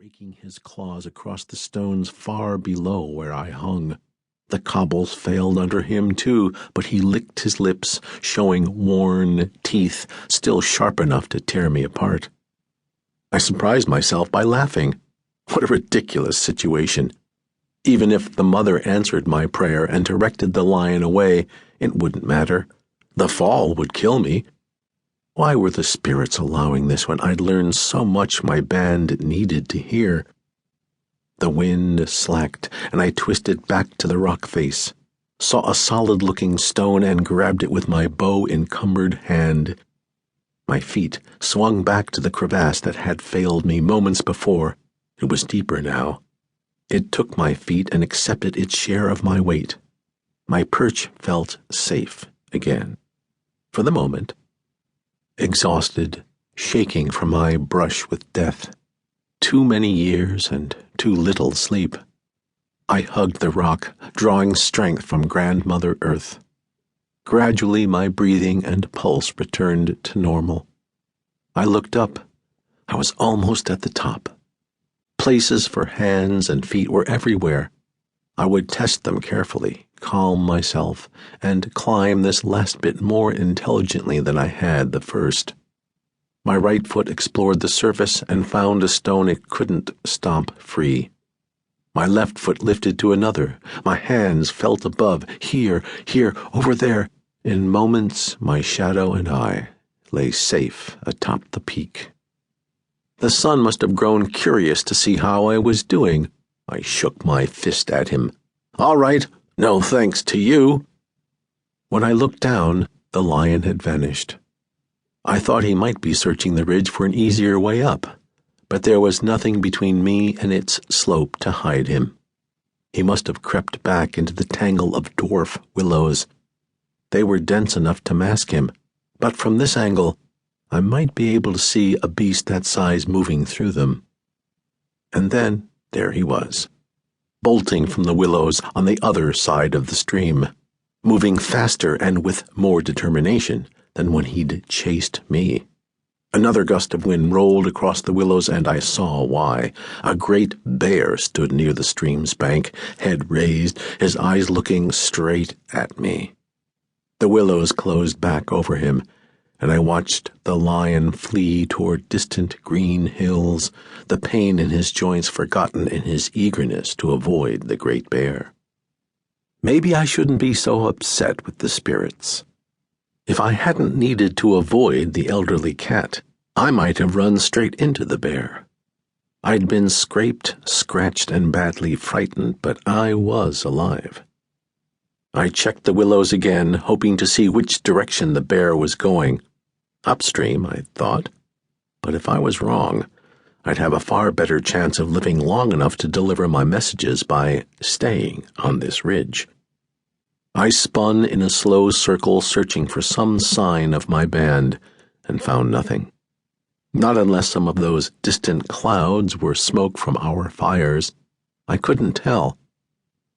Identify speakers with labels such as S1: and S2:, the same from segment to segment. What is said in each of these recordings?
S1: raking his claws across the stones far below where I hung. The cobbles failed under him, too, but he licked his lips, showing worn teeth still sharp enough to tear me apart. I surprised myself by laughing. What a ridiculous situation. Even if the mother answered my prayer and directed the lion away, it wouldn't matter. The fall would kill me. Why were the spirits allowing this when I'd learned so much my band needed to hear? The wind slacked, and I twisted back to the rock face, saw a solid-looking stone and grabbed it with my bow-encumbered hand. My feet swung back to the crevasse that had failed me moments before. It was deeper now. It took my feet and accepted its share of my weight. My perch felt safe again. For the moment. Exhausted, shaking from my brush with death. Too many years and too little sleep. I hugged the rock, drawing strength from Grandmother Earth. Gradually my breathing and pulse returned to normal. I looked up. I was almost at the top. Places for hands and feet were everywhere. I would test them carefully, calm myself, and climb this last bit more intelligently than I had the first. My right foot explored the surface and found a stone it couldn't stomp free. My left foot lifted to another. My hands felt above, here, over there. In moments, my shadow and I lay safe atop the peak. The sun must have grown curious to see how I was doing. I shook my fist at him. All right, no thanks to you. When I looked down, the lion had vanished. I thought he might be searching the ridge for an easier way up, but there was nothing between me and its slope to hide him. He must have crept back into the tangle of dwarf willows. They were dense enough to mask him, but from this angle, I might be able to see a beast that size moving through them. And then there he was, bolting from the willows on the other side of the stream, moving faster and with more determination than when he'd chased me. Another gust of wind rolled across the willows, and I saw why. A great bear stood near the stream's bank, head raised, his eyes looking straight at me. The willows closed back over him, and I watched the lion flee toward distant green hills, the pain in his joints forgotten in his eagerness to avoid the great bear. Maybe I shouldn't be so upset with the spirits. If I hadn't needed to avoid the elderly cat, I might have run straight into the bear. I'd been scraped, scratched, and badly frightened, but I was alive. I checked the willows again, hoping to see which direction the bear was going. Upstream, I thought. But if I was wrong, I'd have a far better chance of living long enough to deliver my messages by staying on this ridge. I spun in a slow circle, searching for some sign of my band, and found nothing. Not unless some of those distant clouds were smoke from our fires. I couldn't tell.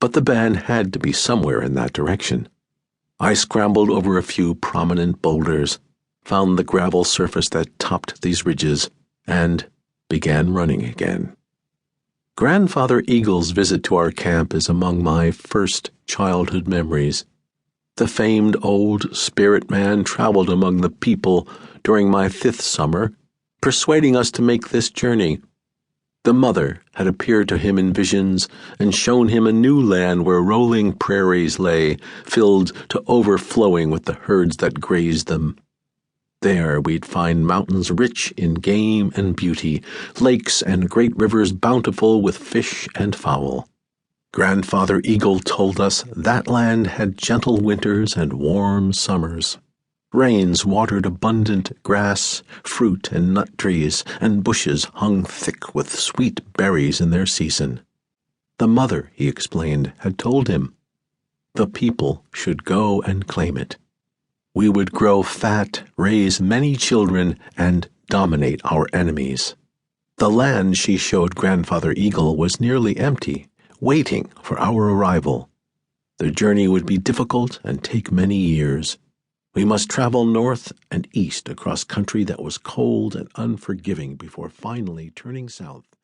S1: But the band had to be somewhere in that direction. I scrambled over a few prominent boulders, found the gravel surface that topped these ridges, and began running again. Grandfather Eagle's visit to our camp is among my first childhood memories. The famed old spirit man traveled among the people during my 5th summer, persuading us to make this journey. The mother had appeared to him in visions and shown him a new land where rolling prairies lay, filled to overflowing with the herds that grazed them. There we'd find mountains rich in game and beauty, lakes and great rivers bountiful with fish and fowl. Grandfather Eagle told us that land had gentle winters and warm summers. Rains watered abundant grass, fruit and nut trees, and bushes hung thick with sweet berries in their season. The mother, he explained, had told him, the people should go and claim it. We would grow fat, raise many children, and dominate our enemies. The land she showed Grandfather Eagle was nearly empty, waiting for our arrival. The journey would be difficult and take many years. We must travel north and east across country that was cold and unforgiving before finally turning south.